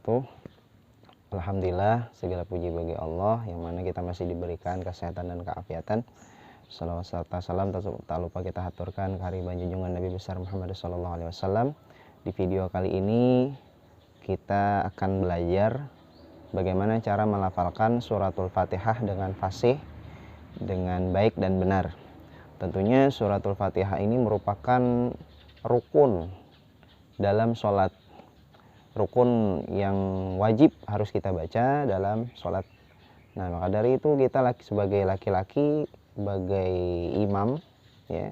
wabarakatuh. Alhamdulillah, segala puji bagi Allah yang mana kita masih diberikan kesehatan dan keafiatan. Salawat serta salam tak lupa kita haturkan kehadiran junjungan Nabi besar Muhammad SAW. Di video kali ini kita akan belajar bagaimana cara melafalkan suratul Fatihah dengan fasih, dengan baik dan benar. Tentunya suratul Fatihah ini merupakan rukun dalam sholat, rukun yang wajib harus kita baca dalam sholat. Nah, maka dari itu kita sebagai laki-laki, sebagai imam, ya,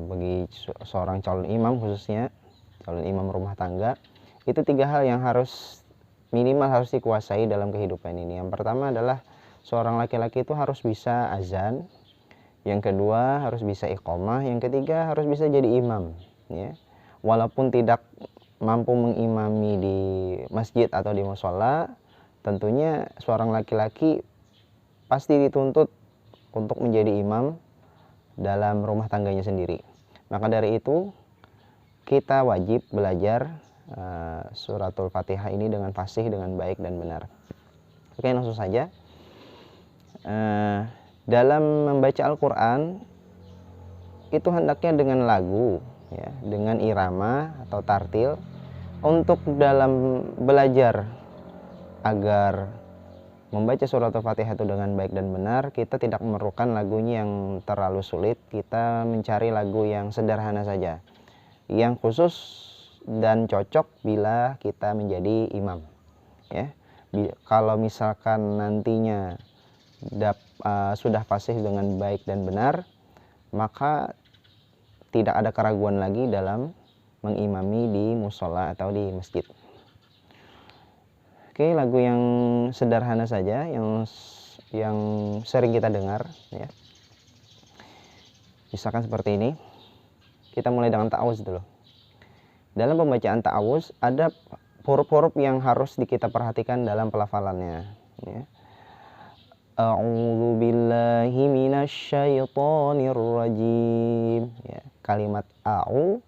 bagi seorang calon imam khususnya calon imam rumah tangga, itu 3 hal yang minimal harus dikuasai dalam kehidupan ini. Yang pertama adalah seorang laki-laki itu harus bisa azan, yang kedua harus bisa iqamah, yang ketiga harus bisa jadi imam, ya. Walaupun tidak mampu mengimami di masjid atau di mushola, tentunya seorang laki-laki pasti dituntut untuk menjadi imam dalam rumah tangganya sendiri. Maka dari itu kita wajib belajar suratul Fatihah ini dengan fasih, dengan baik dan benar. Oke, langsung saja. Dalam membaca Al-Quran itu hendaknya dengan lagu, ya, dengan irama atau tartil. Untuk dalam belajar agar membaca suratul Fatihah itu dengan baik dan benar, kita tidak memerlukan lagunya yang terlalu sulit. Kita mencari lagu yang sederhana saja, yang khusus dan cocok bila kita menjadi imam, ya. Kalau misalkan nantinya sudah fasih dengan baik dan benar, maka tidak ada keraguan lagi dalam mengimami di musola atau di masjid. Oke, lagu yang sederhana saja, yang sering kita dengar, ya. Misalkan seperti ini. Kita mulai dengan ta'awuz dulu. Dalam pembacaan ta'awuz ada huruf-huruf yang harus kita perhatikan dalam pelafalannya, ya. A'udzu billahi minasyaitonir rajim, ya. Kalimat a'u,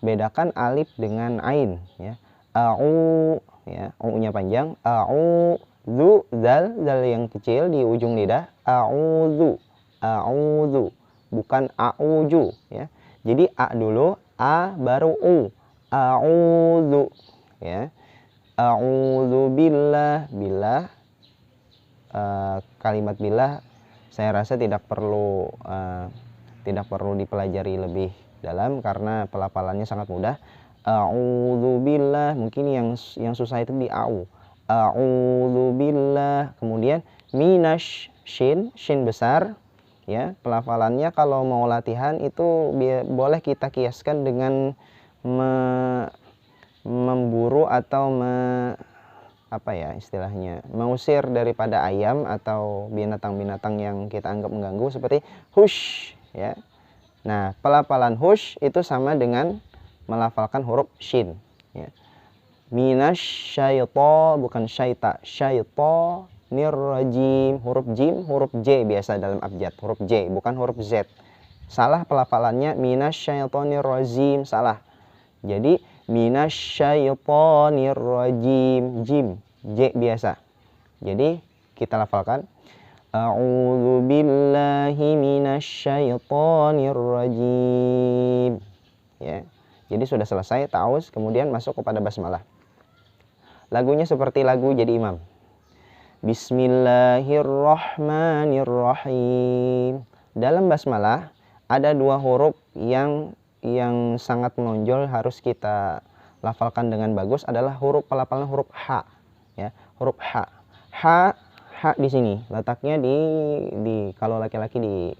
bedakan alif dengan ain, ya. A'u, ya, u-nya panjang. A'udzu, zal yang kecil di ujung lidah. A'udzu, bukan a'uju, ya. Jadi a dulu, a baru u. A'udzu, ya. A'udzu billah, kalimat billah saya rasa tidak perlu dipelajari lebih dalam karena pelafalannya sangat mudah. A'udzu billah, mungkin yang susah itu di au. A'udzu billah. Kemudian minash, shin besar, ya. Pelafalannya kalau mau latihan itu boleh kita kiaskan dengan memburu atau mengusir daripada ayam atau binatang-binatang yang kita anggap mengganggu, seperti hush, ya. Nah, pelafalan hush itu sama dengan melafalkan huruf shin, ya. Minasyaiton, bukan syaita, syaitonir rajim. Huruf jim, huruf j biasa dalam abjad, huruf j bukan huruf z. Salah pelafalannya, minasyaitonir rajim, salah. Jadi minasyaitonir rajim, jim, j biasa. Jadi kita lafalkan a'udzu billahi minasyaitonir rajim, ya. Jadi sudah selesai ta'awuz, kemudian masuk kepada basmalah. Lagunya seperti lagu jadi imam. Bismillahirrahmanirrahim. Dalam basmalah ada 2 huruf yang sangat menonjol harus kita lafalkan dengan bagus, adalah pelafalan huruf ha, ya. Huruf ha. Ha di sini letaknya di kalau laki-laki di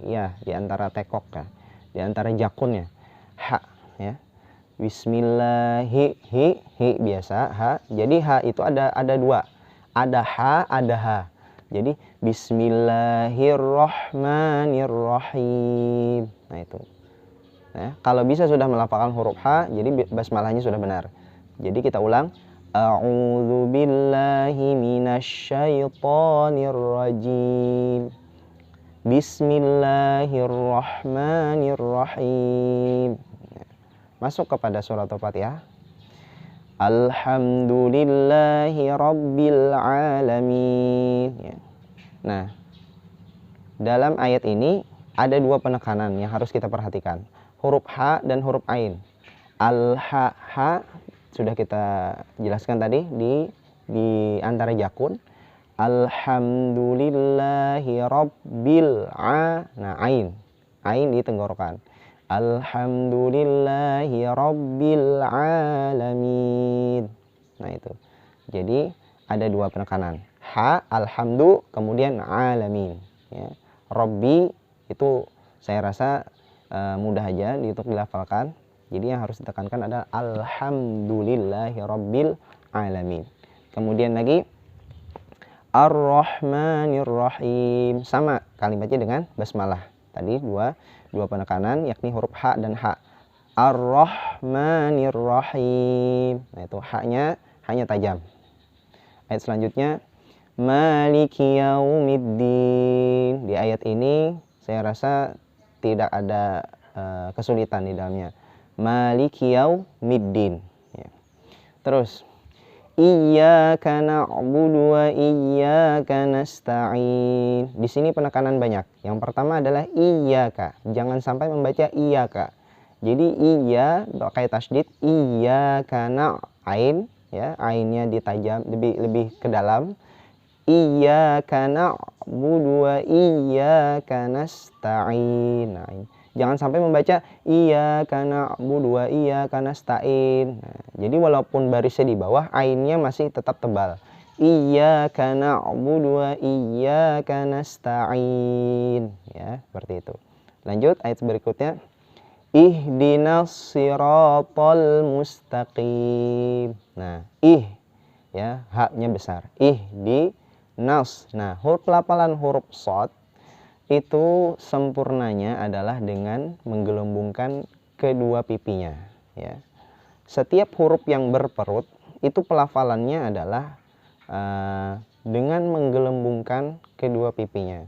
antara tekok, ya, di antara jakunnya. Ha, ya. Bismillahi, hi biasa, ha. Jadi ha itu ada 2. Ada ha, ada ha. Jadi bismillahirrahmanirrahim. Nah, itu. Nah, kalau bisa sudah melafalkan huruf ha, jadi basmalahnya sudah benar. Jadi kita ulang. A'udzu billahi minasyaitonir rajim. Bismillahirrahmanirrahim. Masuk kepada suratul Fatihah. Alhamdulillahi rabbil alamin. Ya. Nah, dalam ayat ini ada dua penekanan yang harus kita perhatikan. Huruf H dan huruf Ain. H sudah kita jelaskan tadi di antara jakun. Alhamdulillahi rabbil nah Ain di tenggorokan. Alhamdulillahi rabbil alamin. Nah itu. Jadi ada dua penekanan. Ha, alhamdu, kemudian alamin. Ya. Rabbi itu saya rasa mudah aja untuk dilafalkan. Jadi yang harus ditekankan adalah alhamdulillahi rabbil alamin. Kemudian lagi ar-rahmanir-rahim. Sama kalimatnya dengan basmalah. Tadi dua penekanan yakni huruf H dan H. Ar-rahmanir-rahim. Nah itu hanya tajam. Ayat selanjutnya maliki yaumiddin. Di ayat ini saya rasa tidak ada kesulitan di dalamnya. Maliki yaumiddin. Ya. Terus iyyaka na'budu wa iyyaka nasta'in. Di sini penekanan banyak. Yang pertama adalah iyyaka. Jangan sampai membaca iyyaka. Jadi iya pakai tasydid, iyyaka na'ain ya, ainnya ditajam lebih ke dalam. Iyyaka na'budu wa iyyaka nasta'in. Nah, jangan sampai membaca iyyaka na'budu wa iyyaka nasta'in. Nah, jadi walaupun barisnya di bawah, ainnya masih tetap tebal. Iyyaka na'budu wa iyyaka nasta'in. Ya, seperti itu. Lanjut ayat berikutnya. Ihdinas siratal mustaqim. Nah, ya, haknya besar. Ihdinas. Nah, huruf pelafalan huruf shad itu sempurnanya adalah dengan menggelembungkan kedua pipinya, ya. Setiap huruf yang berperut itu pelafalannya adalah dengan menggelembungkan kedua pipinya.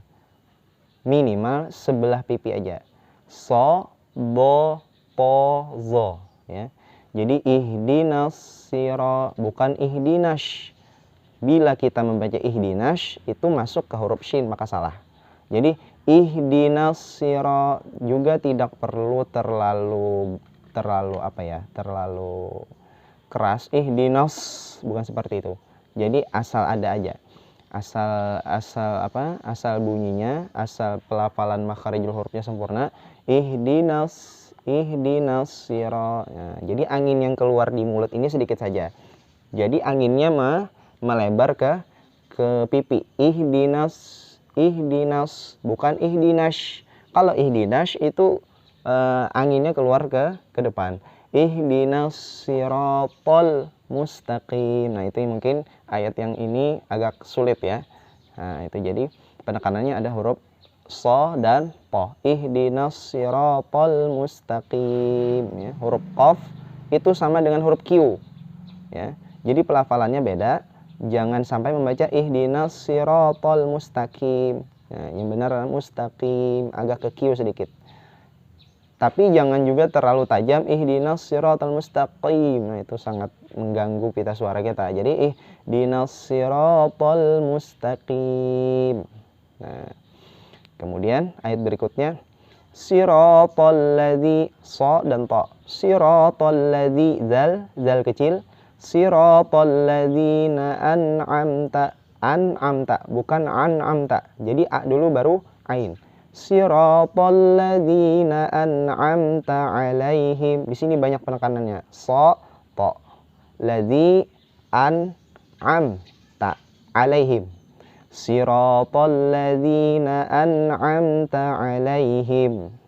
Minimal sebelah pipi aja. So, bo, po, zo, ya. Jadi ihdinas sira, bukan ihdinas. Bila kita membaca ihdinas itu masuk ke huruf shin maka salah. Jadi ihdinas sira juga tidak perlu terlalu keras. Ihdinas bukan seperti itu. Jadi asal ada aja. Asal bunyinya, asal pelafalan makharijul hurufnya sempurna. Ihdinas sira. Nah, jadi angin yang keluar di mulut ini sedikit saja. Jadi anginnya melebar ke pipi. Ihdinas bukan ihdinas. Kalau ihdinas itu anginnya keluar ke depan. Ihdinas siratal mustaqim. Nah, itu mungkin ayat yang ini agak sulit ya. Nah, itu jadi penekanannya ada huruf so dan po. Ihdinas siratal mustaqim, ya. Huruf qaf itu sama dengan huruf q, ya. Jadi pelafalannya beda. Jangan sampai membaca ihdinas siratal mustaqim. Nah, yang benar adalah mustaqim, agak ke q sedikit. Tapi jangan juga terlalu tajam ihdinas siratal mustaqim. Nah, itu sangat mengganggu pita suara kita. Jadi ihdinas siratal mustaqim. Nah, kemudian ayat berikutnya siratal ladzi, so dan ta. Siratal ladzi, zal kecil. Siratal ladzina an'amta, bukan an'amta. Jadi a dulu baru ain. Siratal ladzina an'amta alaihim. Di sini banyak penekanannya. So, ta. Ladzi an'amta alaihim. Siratal ladzina an'amta alaihim.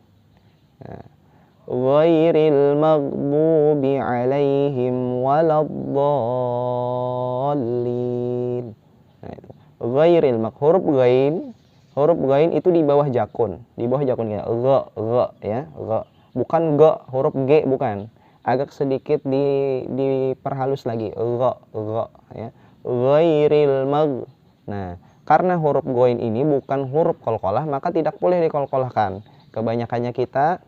Ghairil maghdubi alaihim waladdallin. Nah, itu. Ghairil huruf ghain itu di bawah jakun. Di bawah jakun ya. Ya, gha. Bukan ga, huruf g bukan. Agak sedikit diperhalus lagi. Gha, ya. Ghairil magh. Nah, karena huruf ghain ini bukan huruf qalqalah, maka tidak boleh diqalqalahkan. Kebanyakannya kita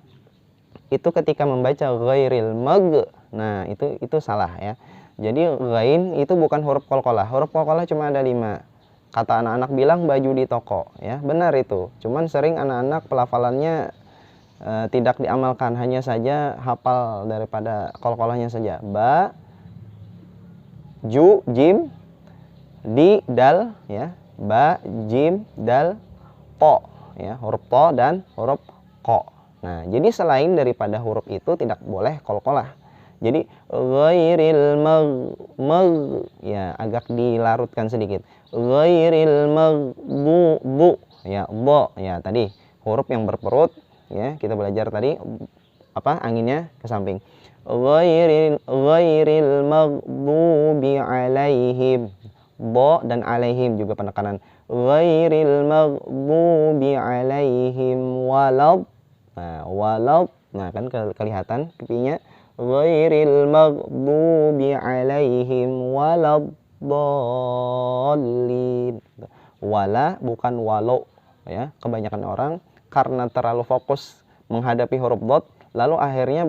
itu ketika membaca ghairil magh, nah itu salah ya. Jadi ghain itu bukan huruf qalqalah. Huruf qalqalah cuma ada 5. Kata anak-anak bilang baju di toko, ya benar itu. Cuman sering anak-anak pelafalannya tidak diamalkan, hanya saja hafal daripada qalqalahnya saja. Ba, ju, jim, di, dal, ya. Ba, jim, dal, to, ya. Huruf to dan huruf ko. Nah, jadi selain daripada huruf itu tidak boleh qalqalah. Jadi ghairil ya agak dilarutkan sedikit. Ghairil maghdubu, ya bo, ya tadi huruf yang berperut, ya kita belajar tadi apa anginnya ke samping. Ghairil maghdubi alaihim, bo dan alaihim juga penekanan. Ghairil maghdubi alaihim walad. Nah kan kelihatan pipinya. Ghairil maghdubi alaihim waladdallin. Wala bukan walo, ya. Kebanyakan orang karena terlalu fokus menghadapi huruf dot, lalu akhirnya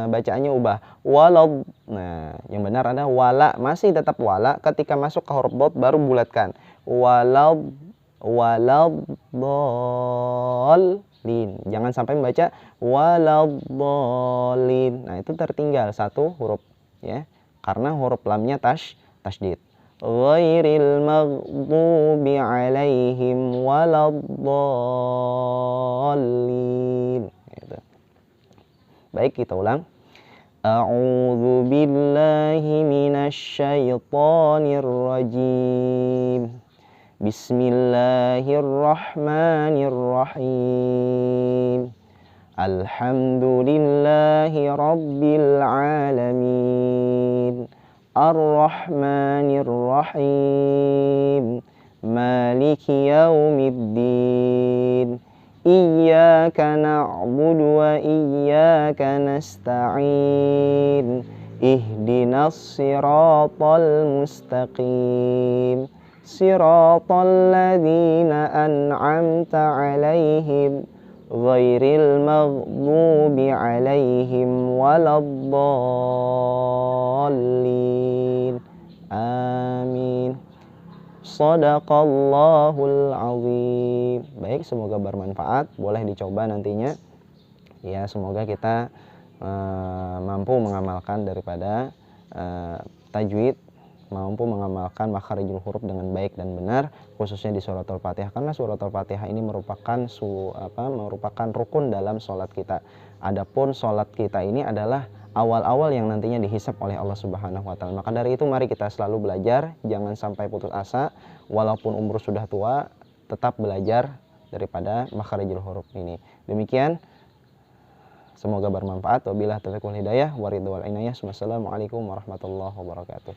bacaannya ubah walad. Nah, yang benar ada wala, masih tetap wala, ketika masuk ke huruf dot baru bulatkan. Waladdallin. Jangan sampai membaca waladdallin. Nah, itu tertinggal satu huruf, ya. Karena huruf lamnya tasydid. Ghairil maghdubi alaihim waladdallin. Gitu. Baik, kita ulang. A'udzu billahi minasy syaithanir rajim. Bismillahirrahmanirrahim. Alhamdulillahi rabbil alamin. Ar-Rahmanir-Rahim. Maliki yaumiddin. Iyyaka na'budu wa iyyaka nasta'in. Ihdinas siratal mustaqim. Siratal ladzina an'amta 'alaihim ghairil maghdubi 'alaihim waladdallin. Amin. Shadaqallahul azim. Baik, semoga bermanfaat, boleh dicoba nantinya. Ya, semoga kita mampu mengamalkan daripada tajwid, mampu mengamalkan makharijul huruf dengan baik dan benar, khususnya di suratul Fatihah, karena suratul Fatihah ini merupakan merupakan rukun dalam sholat kita. Adapun sholat kita ini adalah awal-awal yang nantinya dihisab oleh Allah Subhanahu wa taala. Maka dari itu mari kita selalu belajar, jangan sampai putus asa, walaupun umur sudah tua, tetap belajar daripada makharijul huruf ini. Demikian, semoga bermanfaat. Wabillahi taufiq wal hidayah, waridhu wal inayah. Wassalamualaikum warahmatullahi wabarakatuh.